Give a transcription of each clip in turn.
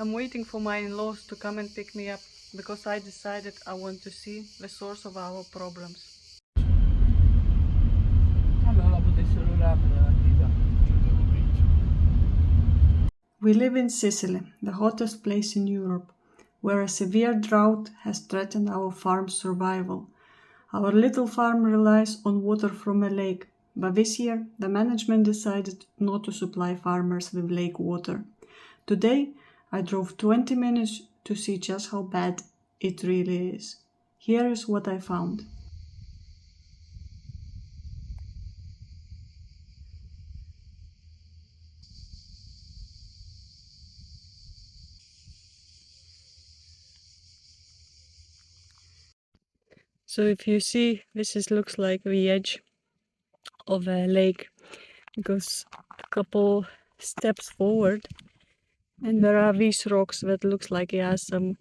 I'm waiting for my in-laws to come and pick me up because I decided I want to see the source of our problems. We live in Sicily, the hottest place in Europe, where a severe drought has threatened our farm's survival. Our little farm relies on water from a lake, but this year the management decided not to supply farmers with lake water. Today, I drove 20 minutes to see just how bad it really is. Here is what I found. So if you see, looks like the edge of a lake. It goes a couple steps forward, and there are these rocks that looks like it has some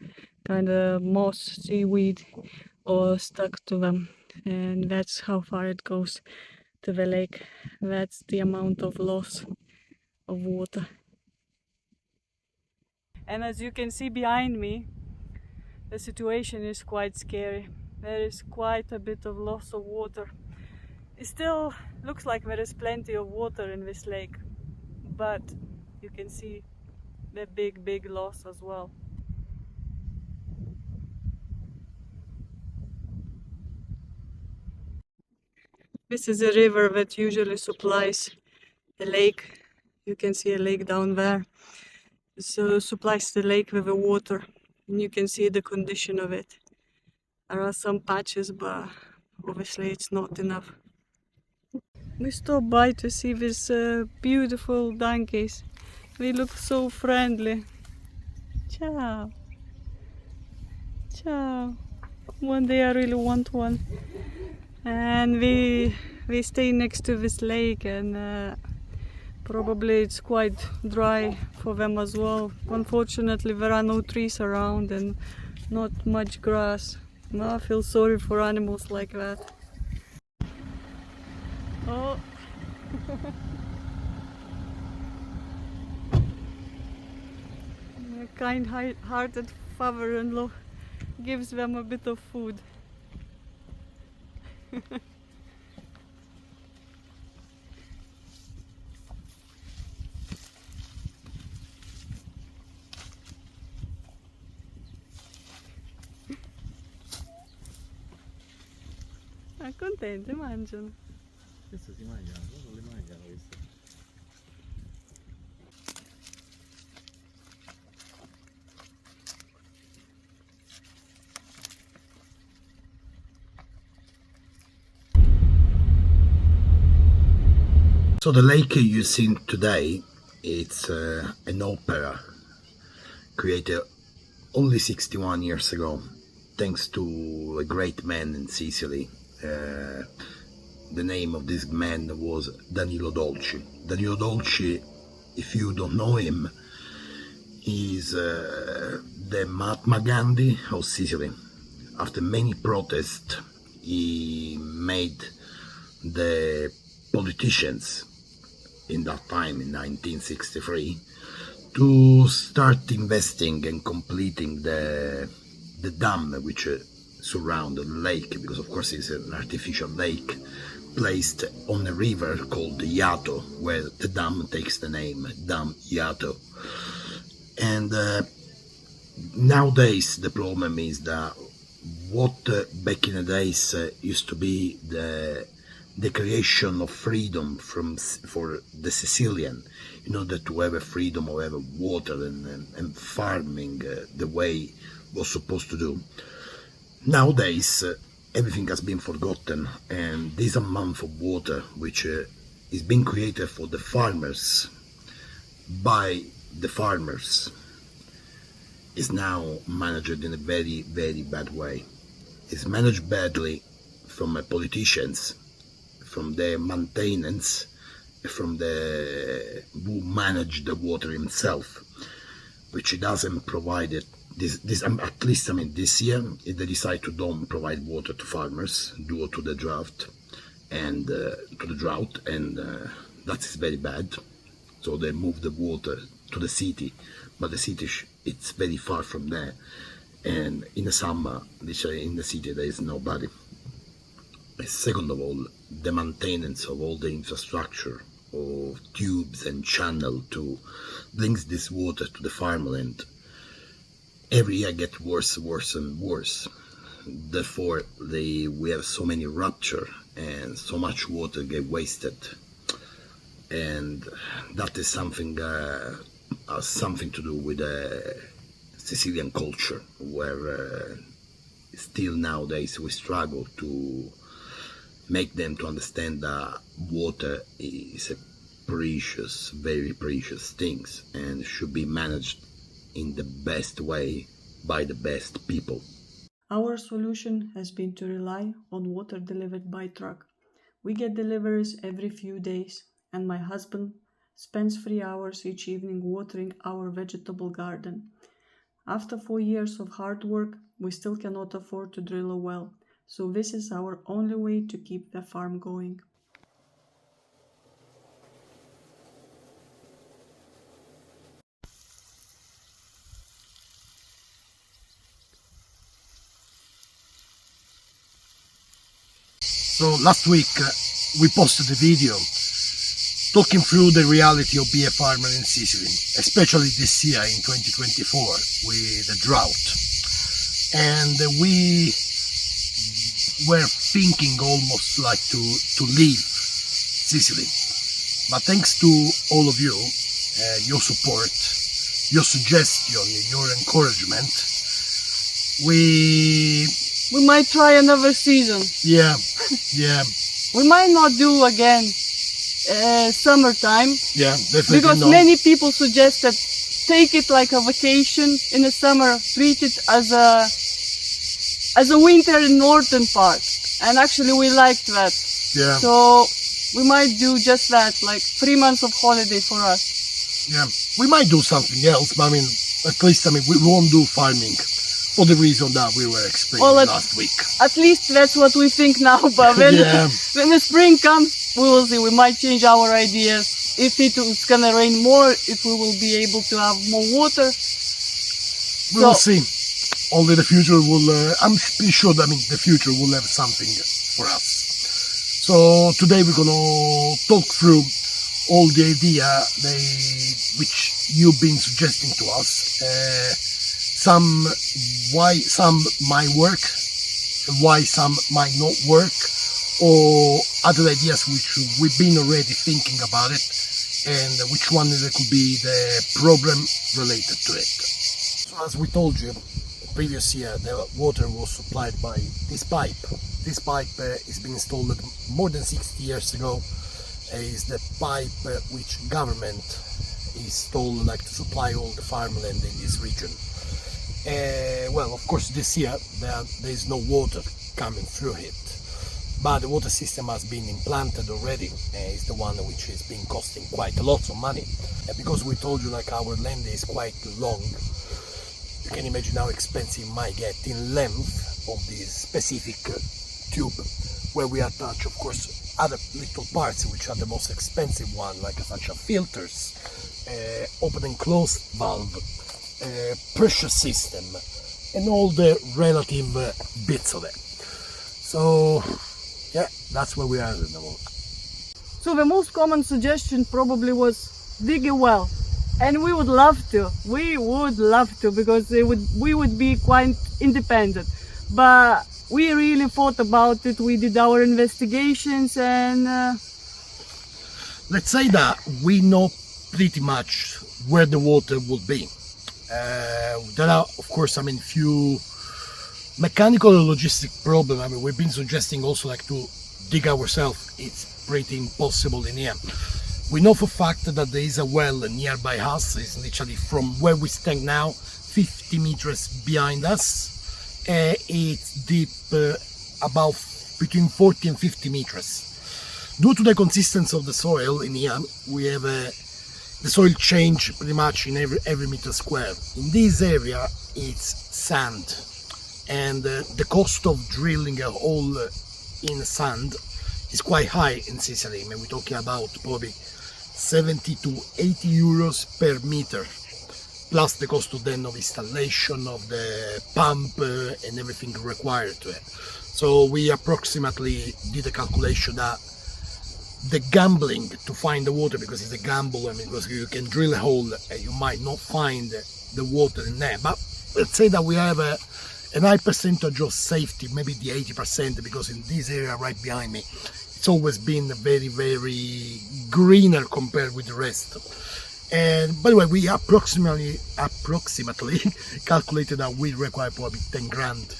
kind of moss, seaweed, or stuck to them, and that's how far it goes to the lake. That's the amount of loss of water. And as you can see behind me, the situation is quite scary. There is quite a bit of loss of water. It still looks like there is plenty of water in this lake, but you can see the big loss as well. This is a river that usually supplies the lake. You can see a lake down there. So supplies the lake with the water, and you can see the condition of it. There are some patches, but obviously it's not enough. We stopped by to see these beautiful donkeys. They look so friendly. Ciao. Ciao. One day I really want one. And we stay next to this lake, and probably it's quite dry for them as well. Unfortunately, there are no trees around and not much grass. No, I feel sorry for animals like that. Oh. A kind-hearted father-in-law gives them a bit of food. Contenti, mangiano. Questo si mangiano, non le mangiano queste. So the lake you've seen today, it's an opera created only 61 years ago, thanks to a great man in Sicily. The name of this man was Danilo Dolci. Danilo Dolci, if you don't know him, is the Mahatma Gandhi of Sicily. After many protests, he made the politicians in that time, in 1963, to start investing and completing the dam which surround the lake, because of course it's an artificial lake placed on a river called the Yato, where the dam takes the name Dam Yato. And nowadays the problem is that what back in the days used to be the creation of freedom for the Sicilian, in order to have a freedom of have water and farming the way was supposed to do. Nowadays everything has been forgotten, and this amount of water which is being created for the farmers by the farmers is now managed in a very bad way. It's managed badly from politicians, from the maintenance, from the who manage the water himself, which doesn't provide it. This at least, I mean, this year they decide to don't provide water to farmers due to the drought, and that is very bad. So they move the water to the city, but the city it's very far from there. And in the summer, literally in the city, there is nobody. Second of all, the maintenance of all the infrastructure of tubes and channel to bring this water to the farmland every year get worse and worse. Therefore, we have so many rupture and so much water get wasted, and that is something has something to do with the Sicilian culture, where still nowadays we struggle to make them to understand that water is a precious, very precious things, and should be managed in the best way by the best people. Our solution has been to rely on water delivered by truck. We get deliveries every few days, and my husband spends 3 hours each evening watering our vegetable garden. After 4 years of hard work, we still cannot afford to drill a well, so this is our only way to keep the farm going. So last week we posted a video talking through the reality of being a farmer in Sicily, especially this year in 2024 with the drought. And we were thinking almost like to leave Sicily. But thanks to all of you, your support, your suggestion, your encouragement, we might try another season. yeah. We might not do again summertime. Yeah, definitely because not. many people suggested take it like a vacation in the summer, treat it as a winter in northern part. And actually we liked that. Yeah. So we might do just that, like 3 months of holiday for us. Yeah, we might do something else, but I mean, at least, we won't do farming for the reason that we were explaining last week. At least that's what we think now, but when, Yeah. when the spring comes, we will see. We might change our ideas. If it's gonna rain more, if we will be able to have more water. We will see. Only the future will, I'm pretty sure that, the future will have something for us. So today we're gonna talk through all the idea which you've been suggesting to us. Why some might work, why some might not work, or other ideas which we've been already thinking about it, and which one there could be the problem related to it. So as we told you, previous year the water was supplied by this pipe. This pipe has been installed more than 60 years ago. Is the pipe which government installed to supply all the farmland in this region. Well, of course this year there is no water coming through it, but the water system has been implanted already. It's the one which has been costing quite a lot of money, because we told you our land is quite long. You can imagine how expensive it might get in length of this specific tube, where we attach, of course, other little parts which are the most expensive one, such as filters, open and close valve, pressure system, and all the relative bits of it. So yeah, that's where we are at the moment. So the most common suggestion probably was dig a well, and we would love to. We would love to, because we would be quite independent. But we really thought about it. We did our investigations, and let's say that we know pretty much where the water would be. There are, of course, few mechanical or logistic problems. We've been suggesting also to dig ourselves. It's pretty impossible in here. We know for fact that there is a well nearby us. It's literally from where we stand now, 50 meters behind us. It's deep, about between 40 and 50 meters. Due to the consistency of the soil in here, we have the soil change pretty much in every meter square. In this area, it's sand, and the cost of drilling a hole in sand is quite high in Sicily. We're talking about probably 70 to 80 euros per meter. plus the cost of then of installation of the pump and everything required to it. So we approximately did a calculation that the gambling to find the water, because it's a gamble, I mean, because you can drill a hole and you might not find the water in there, but let's say that we have a high percentage of safety, maybe the 80%, because in this area right behind me, it's always been very, very greener compared with the rest. And by the way, we approximately calculated that we require probably 10 grand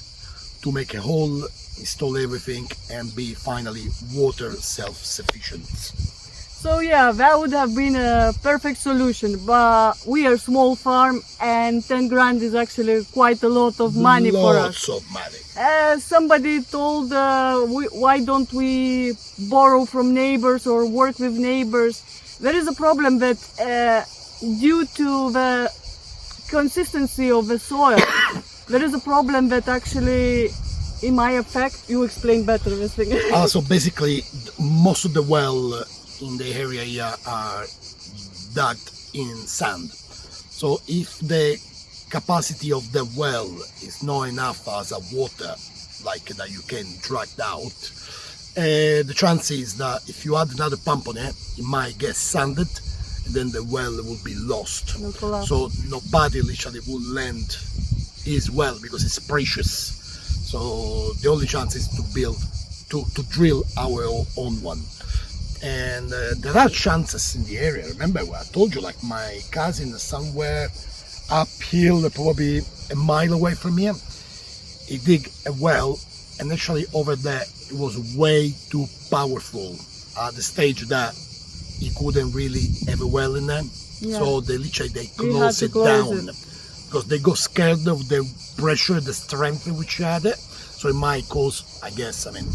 to make a hole, install everything, and be finally water self-sufficient. So yeah, that would have been a perfect solution, but we are a small farm and 10 grand is actually quite a lot of money for us. Lots of money. Somebody told why don't we borrow from neighbors or work with neighbors. There is a problem that due to the consistency of the soil, there is a problem that actually it might affect, you explain better this thing. So basically, most of the well in the area here are dug in sand. So if the capacity of the well is not enough as a water, like that you can drag out, the chance is that if you add another pump on it, it might get sanded, and then the well will be lost. So nobody literally will lend his well because it's precious. So the only chance is to build, to drill our own one. And there are chances in the area. Remember what I told you, like my cousin somewhere uphill, probably a mile away from here, he dig a well, and actually over there it was way too powerful at the stage that he couldn't really have a well in there. Yeah. So they closed it down because they got scared of the pressure, the strength in which he had it. So it might cause, I guess, I mean,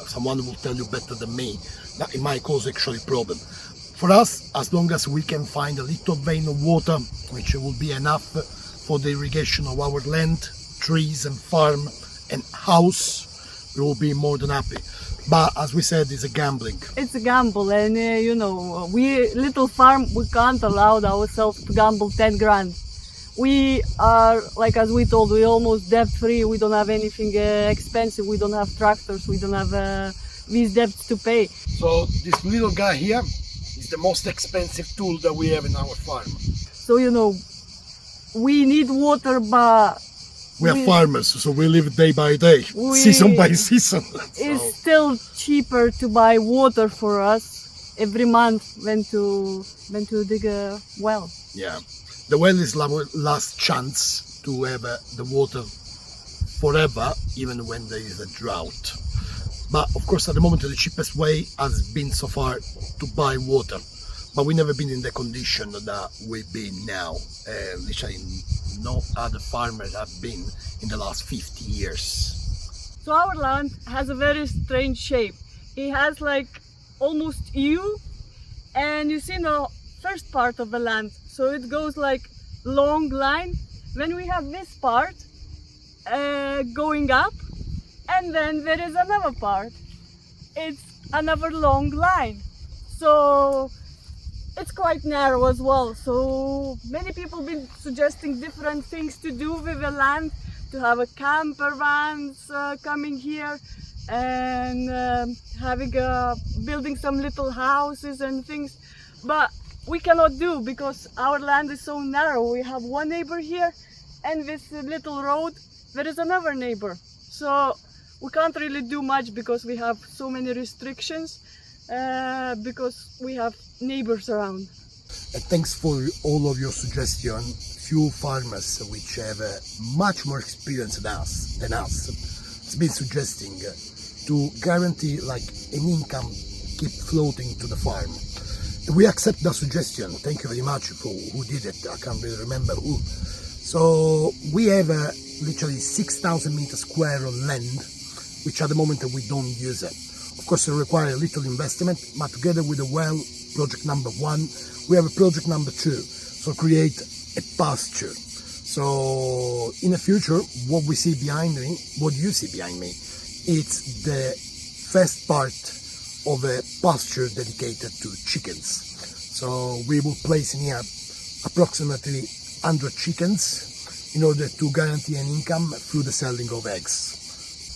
someone will tell you better than me, that it might cause actually problem. For us, as long as we can find a little vein of water, which will be enough for the irrigation of our land, trees and farm and house, we will be more than happy. But as we said, it's a gambling. It's a gamble, and you know, we little farm, we can't allow ourselves to gamble 10 grand. We are, like as we told, we're almost debt-free. We don't have anything expensive. We don't have tractors. We don't have these debts to pay. So this little guy here is the most expensive tool that we have in our farm. So, you know, we need water, but we are farmers, so we live day by day, season by season. It's still cheaper to buy water for us every month than to dig a well. Yeah. The well is our last chance to have the water forever, even when there is a drought. But of course, at the moment, the cheapest way has been so far to buy water. But we've never been in the condition that we've been now. Literally, no other farmers have been in the last 50 years. So our land has a very strange shape. It has like almost U, and you see the first part of the land. So it goes like long line. Then we have this part going up, and then there is another part. It's another long line. So it's quite narrow as well. So many people have been suggesting different things to do with the land, to have a camper vans coming here and building some little houses and things. But we cannot do because our land is so narrow. We have one neighbor here, and this little road, there is another neighbor. So we can't really do much because we have so many restrictions, because we have neighbors around. Thanks for all of your suggestions. Few farmers which have much more experience than us, it's been suggesting to guarantee like an income keep floating to the farm. We accept the suggestion. Thank you very much for who did it. I can't really remember who. So we have literally 6,000 meters square of land, which at the moment we don't use it. Of course, it requires a little investment, but together with the well, project number 1, we have a project number 2. So create a pasture. So in the future, what we see behind me, what you see behind me, it's the first part of a pasture dedicated to chickens. So we will place in here approximately 100 chickens in order to guarantee an income through the selling of eggs.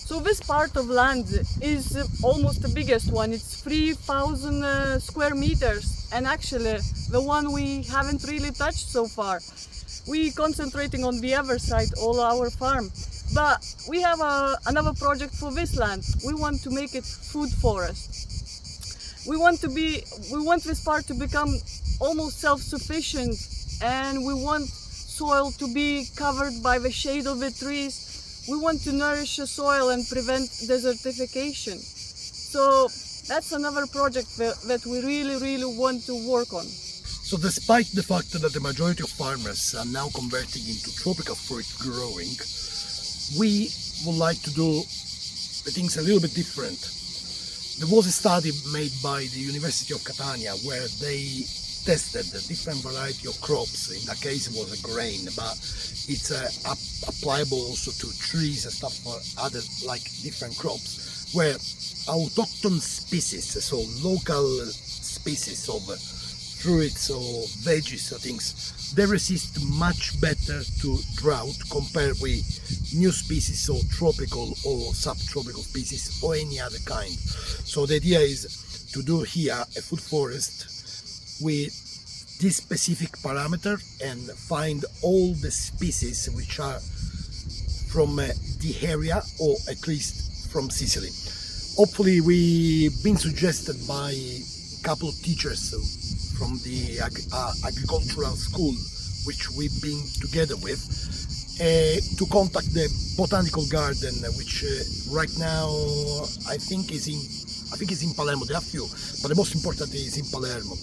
So this part of land is almost the biggest one. It's 3,000 square meters, and actually the one we haven't really touched so far. We concentrating on the other side, all our farm. But we have another project for this land. We want to make it food forest. We want this part to become almost self-sufficient, and we want soil to be covered by the shade of the trees. We want to nourish the soil and prevent desertification. So that's another project that we really want to work on. So despite the fact that the majority of farmers are now converting into tropical fruit growing, we would like to do the things a little bit different. There was a study made by the University of Catania where they tested a different variety of crops. In that case it was a grain, but it's applicable also to trees and stuff for other like different crops, where autochthon species, so local species of fruits or veggies or things, they resist much better to drought compared with new species or tropical or subtropical species or any other kind. So the idea is to do here a food forest with this specific parameter and find all the species which are from the area, or at least from Sicily. Hopefully we've been suggested by a couple of teachers from the agricultural school which we've been together with to contact the botanical garden, which right now I think is in Palermo. There are few, but the most important is in Palermo.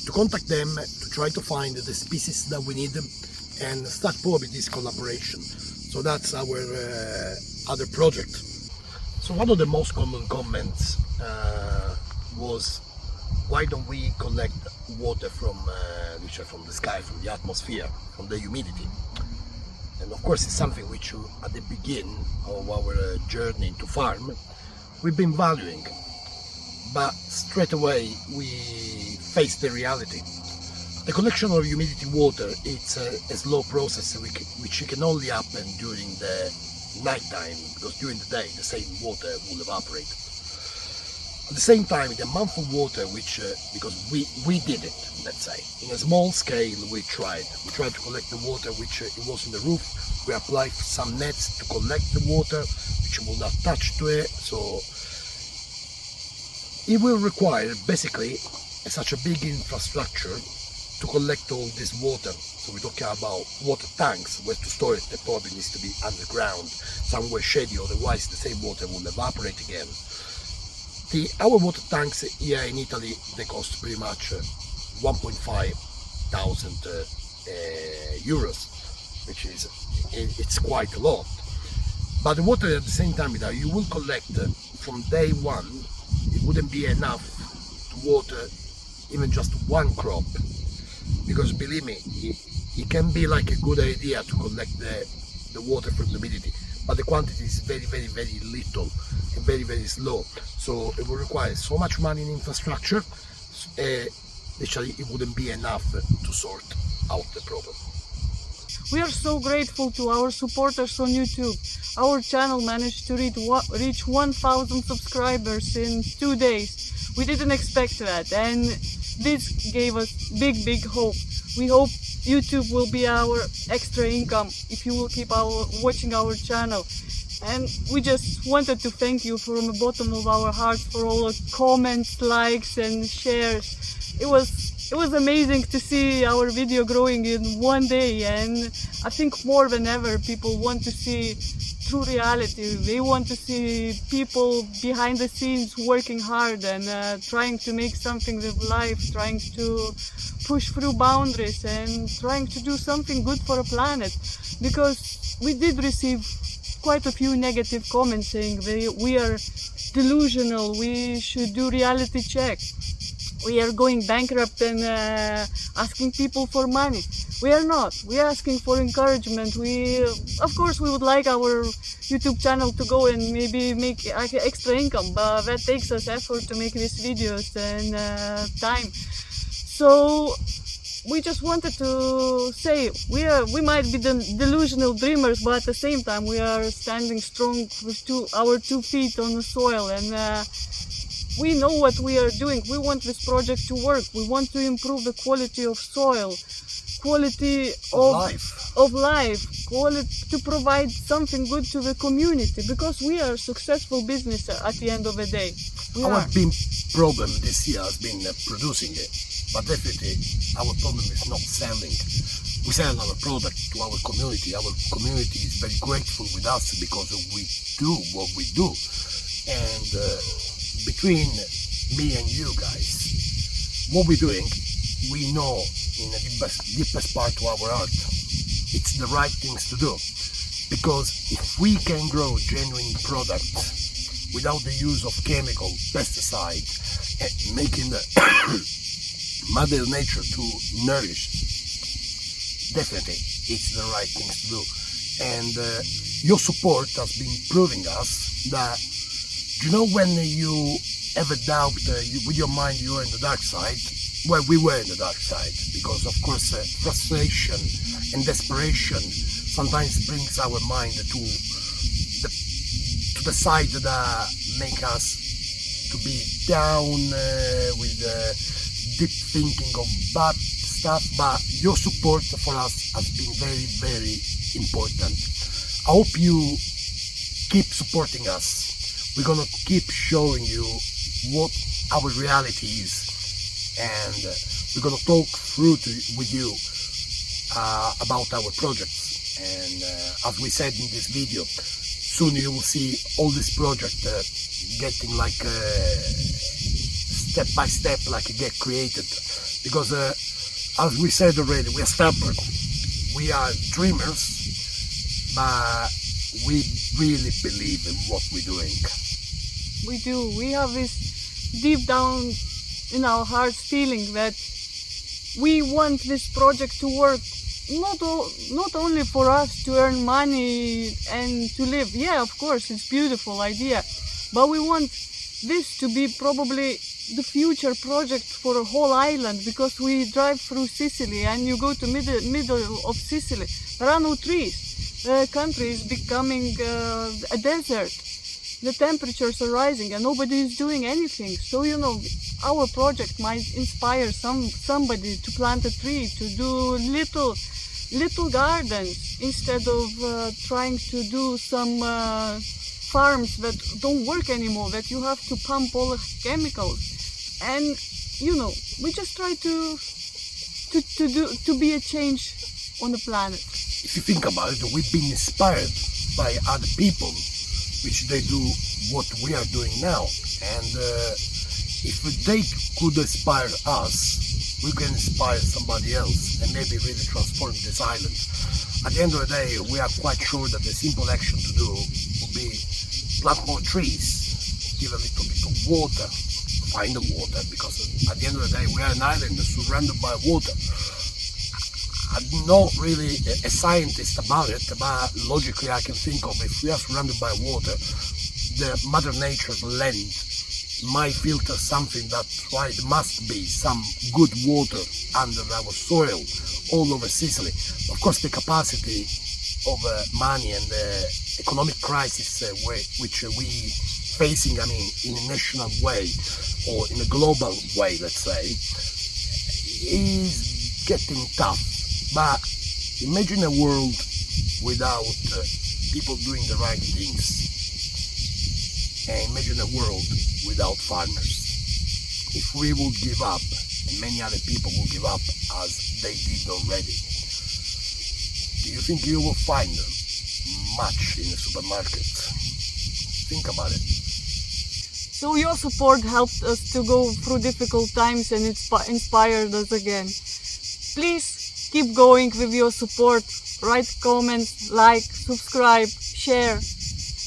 To contact them to try to find the species that we need and start probably this collaboration. So that's our other project. So one of the most common comments was, why don't we collect water from which are from the sky, from the atmosphere, from the humidity? And of course it's something which at the beginning of our journey into farm we've been valuing, but straight away we face the reality. The collection of humidity water, it's a slow process which can only happen during the night time, because during the day the same water will evaporate. At the same time, the amount of water which, because we did it, let's say, in a small scale, we tried to collect the water which it was in the roof. We applied some nets to collect the water which will not touch to it, so it will require basically such a big infrastructure to collect all this water. So we're talking about water tanks where to store it. That probably needs to be underground, somewhere shady, otherwise the same water will evaporate again. Our water tanks here in Italy, they cost pretty much 1.5 thousand euros, which is it's quite a lot. But the water at the same time that you will collect from day one, it wouldn't be enough to water even just one crop, because believe me, it can be like a good idea to collect the water from the humidity, but the quantity is very little and very slow, so it will require so much money in infrastructure. Literally it wouldn't be enough to sort out the problem. We are so grateful to our supporters on YouTube. Our channel managed to reach 1,000 subscribers in 2 days. We didn't expect that, and this gave us big hope. We hope YouTube will be our extra income if you will keep watching our channel. And we just wanted to thank you from the bottom of our hearts for all the comments, likes and shares. It was amazing to see our video growing in 1 day, and I think more than ever people want to see true reality. They want to see people behind the scenes working hard and trying to make something with life, trying to push through boundaries and trying to do something good for the planet. Because we did receive quite a few negative comments saying we are delusional, we should do reality check, we are going bankrupt and asking people for money. We are not. We are asking for encouragement. Of course, we would like our YouTube channel to go and maybe make extra income, but that takes us effort to make these videos and time. So we just wanted to say we might be delusional dreamers, but at the same time we are standing strong with our 2 feet on the soil, and we know what we are doing. We want this project to work. We want to improve the quality of soil, quality of life, to provide something good to the community, because we are a successful business at the end of the day. Our big problem this year has been producing it, but definitely our problem is not selling. We sell our product to our community. Our community is very grateful with us because we do what we do. And between me and you guys, what we're doing, we know in the deepest part of our heart, it's the right things to do. Because if we can grow genuine products without the use of chemical, pesticide, and making the Mother Nature to nourish, definitely it's the right thing to do. And your support has been proving us that, you know, when you have a doubt with your mind you're in the dark side, well, we were in the dark side, because of course frustration and desperation sometimes brings our mind to the side that make us to be down with deep thinking of bad stuff. But your support for us has been very, very important. I hope you keep supporting us. We're gonna keep showing you what our reality is, and we're gonna talk through with you about our projects. And as we said in this video, soon you will see all this project getting like step by step, like get created. Because as we said already, we are stubborn, we are dreamers, but we really believe in what we're doing. We do. We have this deep down in our hearts feeling that we want this project to work, not only for us to earn money and to live. Yeah, of course, it's a beautiful idea, but we want this to be probably the future project for a whole island, because we drive through Sicily and you go to middle of Sicily, there are no trees. The country is becoming a desert. The temperatures are rising and nobody is doing anything. So, you know, our project might inspire somebody to plant a tree, to do little gardens, instead of trying to do some farms that don't work anymore, that you have to pump all the chemicals. And, you know, we just try to be a change on the planet. If you think about it, we've been inspired by other people, which they do what we are doing now. And if they could inspire us, we can inspire somebody else and maybe really transform this island. At the end of the day, we are quite sure that the simple action to do would be plant more trees, give a little bit of water, find the water, because at the end of the day, we are an island surrounded by water. I'm not really a scientist about it, but logically I can think of, if we are surrounded by water, the Mother Nature's land might filter something. That's why there must be some good water under our soil all over Sicily. Of course, the capacity of money and the economic crisis which we facing, I mean, in a national way or in a global way, let's say, is getting tough. But imagine a world without people doing the right things. And imagine a world without farmers. If we would give up, and many other people will give up as they did already, do you think you will find much in the supermarket? Think about it. So your support helped us to go through difficult times and inspired us again. Please keep going with your support. Write comments, like, subscribe, share.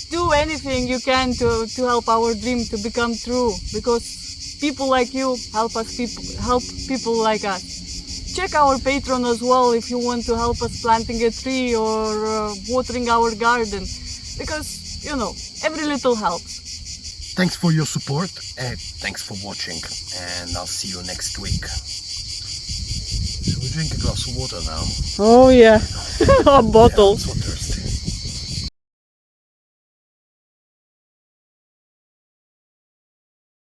Do anything you can to help our dream to become true, because people like you help people like us. Check our Patreon as well if you want to help us planting a tree or watering our garden, because, you know, every little helps. Thanks for your support and thanks for watching, and I'll see you next week. drink a glass of water now. Oh yeah, a bottle. So thirsty.